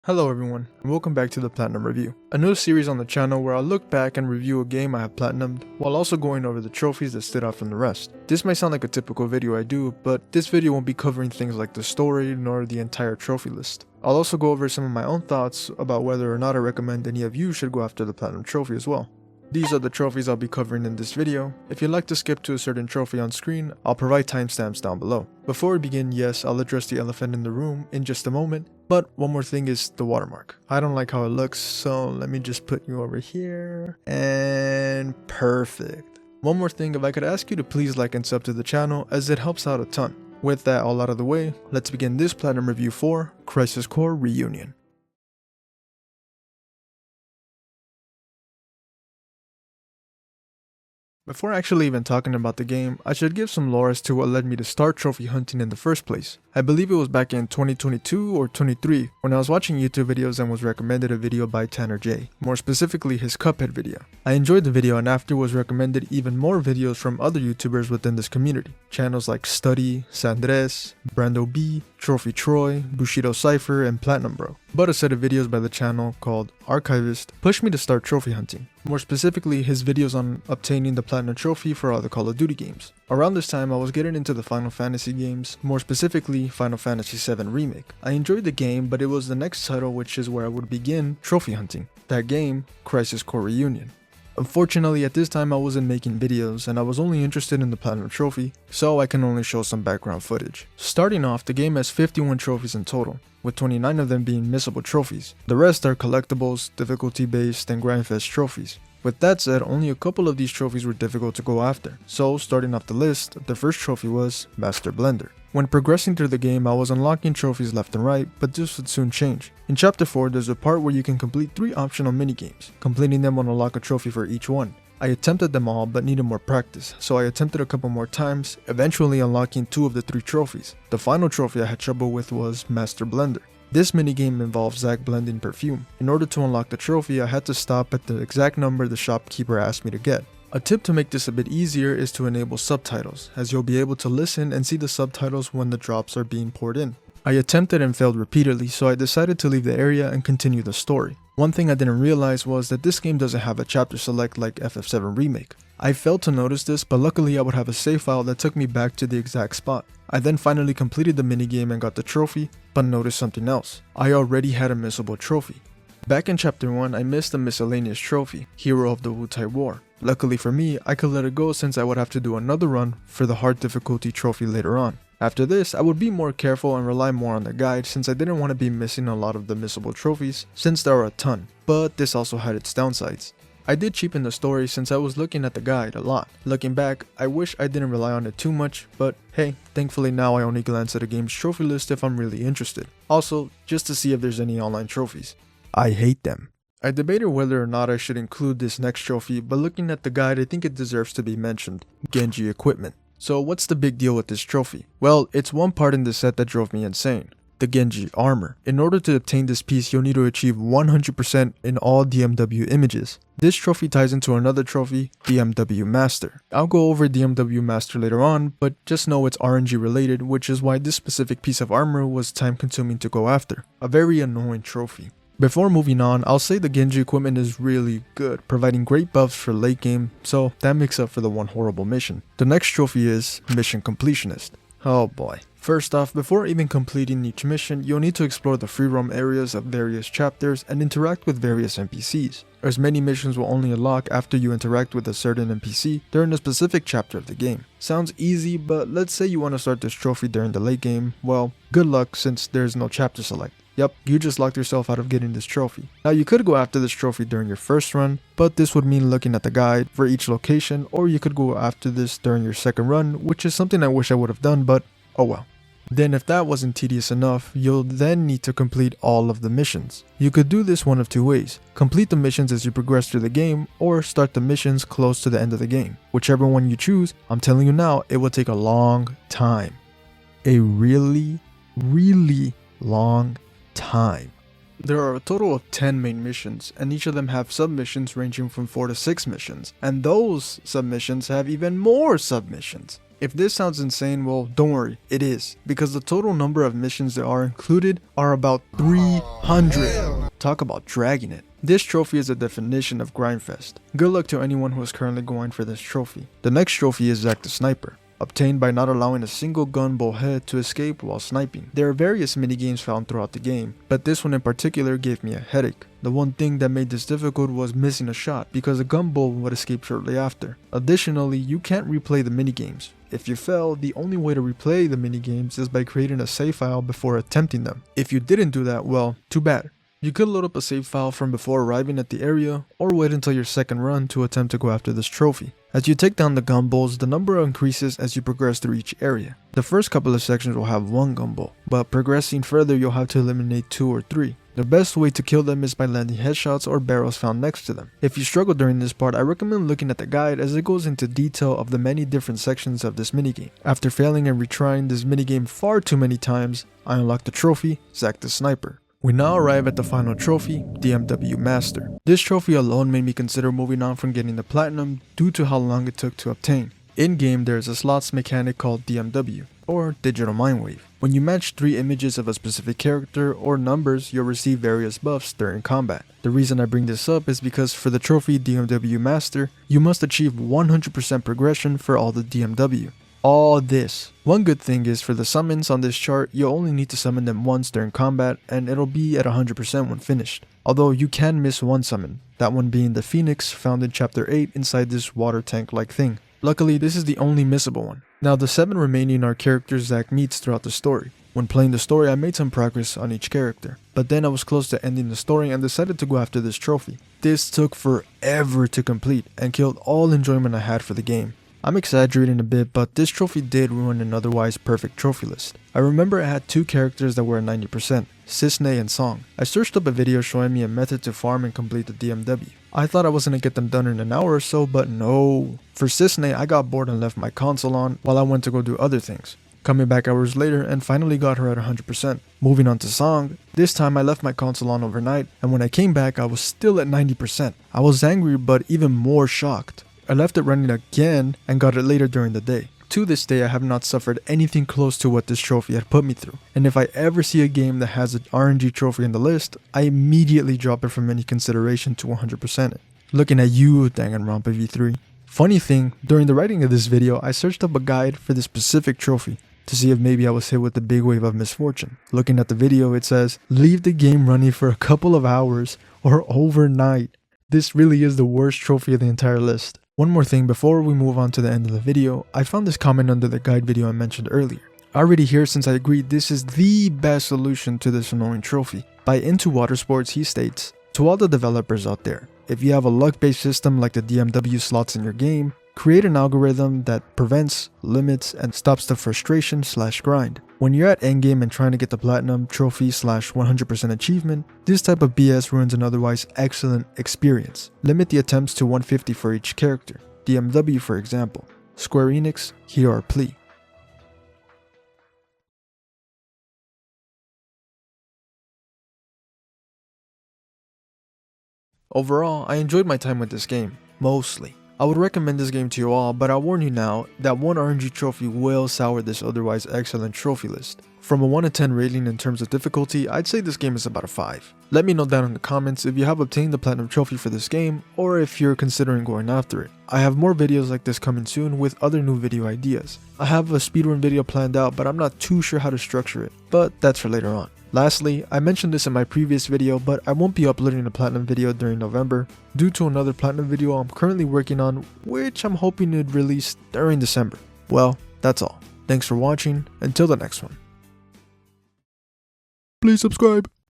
Hello everyone, and welcome back to the Platinum Review, a new series on the channel where I'll look back and review a game I have platinumed, while also going over the trophies that stood out from the rest. This may sound like a typical video I do, but this video won't be covering things like the story nor the entire trophy list. I'll also go over some of my own thoughts about whether or not I recommend any of you should go after the Platinum Trophy as well. These are the trophies I'll be covering in this video. If you'd like to skip to a certain trophy on screen, I'll provide timestamps down below. Before we begin, yes, I'll address the elephant in the room in just a moment, but one more thing is the watermark. I don't like how it looks, so let me just put you over here, and perfect. One more thing, if I could ask you to please like and sub to the channel, as it helps out a ton. With that all out of the way, let's begin this Platinum Review for Crisis Core Reunion. Before actually even talking about the game, I should give some lore as to what led me to start trophy hunting in the first place. I believe it was back in 2022 or 23 when I was watching YouTube videos and was recommended a video by Tanner J, more specifically his Cuphead video. I enjoyed the video and after was recommended even more videos from other YouTubers within this community. Channels like Study, Sandres, Brando B, Trophy Troy, Bushido Cypher, and Platinum Bro. But a set of videos by the channel called Archivist pushed me to start trophy hunting. More specifically, his videos on obtaining the Platinum Trophy for all the Call of Duty games. Around this time, I was getting into the Final Fantasy games, more specifically Final Fantasy VII Remake. I enjoyed the game, but it was the next title which is where I would begin trophy hunting. That game, Crisis Core Reunion. Unfortunately, at this time I wasn't making videos and I was only interested in the Platinum Trophy, so I can only show some background footage. Starting off, the game has 51 trophies in total, with 29 of them being missable trophies. The rest are collectibles, difficulty based, and grindfest trophies. With that said, only a couple of these trophies were difficult to go after, so starting off the list, the first trophy was Master Blender. When progressing through the game, I was unlocking trophies left and right, but this would soon change. In Chapter 4, there's a part where you can complete 3 optional minigames. Completing them will unlock a trophy for each one. I attempted them all but needed more practice, so I attempted a couple more times, eventually unlocking 2 of the 3 trophies. The final trophy I had trouble with was Master Blender. This minigame involves Zack blending perfume. In order to unlock the trophy, I had to stop at the exact number the shopkeeper asked me to get. A tip to make this a bit easier is to enable subtitles, as you'll be able to listen and see the subtitles when the drops are being poured in. I attempted and failed repeatedly, so I decided to leave the area and continue the story. One thing I didn't realize was that this game doesn't have a chapter select like FF7 Remake. I failed to notice this, but luckily I would have a save file that took me back to the exact spot. I then finally completed the minigame and got the trophy, but noticed something else. I already had a missable trophy. Back in Chapter 1, I missed a miscellaneous trophy, Hero of the Wutai War. Luckily for me, I could let it go since I would have to do another run for the hard difficulty trophy later on. After this, I would be more careful and rely more on the guide since I didn't want to be missing a lot of the missable trophies since there are a ton, but this also had its downsides. I did cheapen the story since I was looking at the guide a lot. Looking back, I wish I didn't rely on it too much, but hey, thankfully now I only glance at a game's trophy list if I'm really interested. Also, just to see if there's any online trophies. I hate them. I debated whether or not I should include this next trophy, but looking at the guide, I think it deserves to be mentioned. Genji equipment. So what's the big deal with this trophy? Well, it's one part in the set that drove me insane. The Genji armor. In order to obtain this piece, you'll need to achieve 100% in all DMW images. This trophy ties into another trophy, DMW Master. I'll go over DMW Master later on, but just know it's RNG related, which is why this specific piece of armor was time consuming to go after. A very annoying trophy. Before moving on, I'll say the Genji equipment is really good, providing great buffs for late game, so that makes up for the one horrible mission. The next trophy is Mission Completionist. Oh boy. First off, before even completing each mission, you'll need to explore the free roam areas of various chapters and interact with various NPCs, as many missions will only unlock after you interact with a certain NPC during a specific chapter of the game. Sounds easy, but let's say you want to start this trophy during the late game, well, good luck since there's no chapter select. Yep, you just locked yourself out of getting this trophy. Now you could go after this trophy during your first run, but this would mean looking at the guide for each location, or you could go after this during your second run, which is something I wish I would have done, but oh well. Then if that wasn't tedious enough, you'll then need to complete all of the missions. You could do this one of 2 ways. Complete the missions as you progress through the game, or start the missions close to the end of the game. Whichever one you choose, I'm telling you now, it will take a long time. A really long time. There are a total of 10 main missions, and each of them have submissions ranging from 4 to 6 missions, and those submissions have even more submissions. If this sounds insane, well, don't worry, it is, because the total number of missions that are included are about 300. Talk about dragging it. This trophy is a definition of grindfest. Good luck to anyone who is currently going for this trophy. The next trophy is Zack the Sniper, obtained by not allowing a single gun bullhead to escape while sniping. There are various minigames found throughout the game, but this one in particular gave me a headache. The one thing that made this difficult was missing a shot, because a gun bull would escape shortly after. Additionally, you can't replay the minigames. If you fail, the only way to replay the minigames is by creating a save file before attempting them. If you didn't do that, well, too bad. You could load up a save file from before arriving at the area, or wait until your second run to attempt to go after this trophy. As you take down the gun bulls, the number increases as you progress through each area. The first couple of sections will have one gun bull, but progressing further you'll have to eliminate 2 or 3. The best way to kill them is by landing headshots or barrels found next to them. If you struggle during this part, I recommend looking at the guide as it goes into detail of the many different sections of this minigame. After failing and retrying this minigame far too many times, I unlocked the trophy, Zack the Sniper. We now arrive at the final trophy, DMW Master. This trophy alone made me consider moving on from getting the platinum due to how long it took to obtain. In game there is a slots mechanic called DMW, or Digital Mind Wave. When you match 3 images of a specific character or numbers, you'll receive various buffs during combat. The reason I bring this up is because for the trophy DMW Master, you must achieve 100% progression for all the DMW. All this. One good thing is for the summons on this chart, you'll only need to summon them once during combat and it'll be at 100% when finished. Although you can miss one summon, that one being the Phoenix found in chapter 8 inside this water tank like thing. Luckily this is the only missable one. Now the 7 remaining are characters Zack meets throughout the story. When playing the story I made some progress on each character, but then I was close to ending the story and decided to go after this trophy. This took forever to complete and killed all enjoyment I had for the game. I'm exaggerating a bit, but this trophy did ruin an otherwise perfect trophy list. I remember I had 2 characters that were at 90%, Cisne and Song. I searched up a video showing me a method to farm and complete the DMW. I thought I was gonna get them done in an hour or so, but no. For Cisne, I got bored and left my console on while I went to go do other things. Coming back hours later and finally got her at 100%. Moving on to Song, this time I left my console on overnight and when I came back I was still at 90%. I was angry but even more shocked. I left it running again and got it later during the day. To this day I have not suffered anything close to what this trophy had put me through. And if I ever see a game that has an RNG trophy in the list, I immediately drop it from any consideration to 100% it. Looking at you, Danganronpa V3. Funny thing, during the writing of this video I searched up a guide for this specific trophy to see if maybe I was hit with the big wave of misfortune. Looking at the video it says, leave the game running for a couple of hours or overnight. This really is the worst trophy of the entire list. One more thing before we move on to the end of the video, I found this comment under the guide video I mentioned earlier. Already here since I agreed this is the best solution to this annoying trophy. By Into Water Sports he states, to all the developers out there, if you have a luck-based system like the DMW slots in your game, create an algorithm that prevents, limits, and stops the frustration/grind. When you're at endgame and trying to get the platinum trophy/100% achievement, this type of BS ruins an otherwise excellent experience. Limit the attempts to 150 for each character. DMW for example. Square Enix, hear our plea. Overall, I enjoyed my time with this game, mostly. I would recommend this game to you all, but I'll warn you now that one RNG trophy will sour this otherwise excellent trophy list. From a 1 to 10 rating in terms of difficulty, I'd say this game is about a 5. Let me know down in the comments if you have obtained the platinum trophy for this game, or if you're considering going after it. I have more videos like this coming soon with other new video ideas. I have a speedrun video planned out, but I'm not too sure how to structure it, but that's for later on. Lastly, I mentioned this in my previous video, but I won't be uploading a platinum video during November due to another platinum video I'm currently working on, which I'm hoping to release during December. Well, that's all. Thanks for watching. Until the next one. Please subscribe.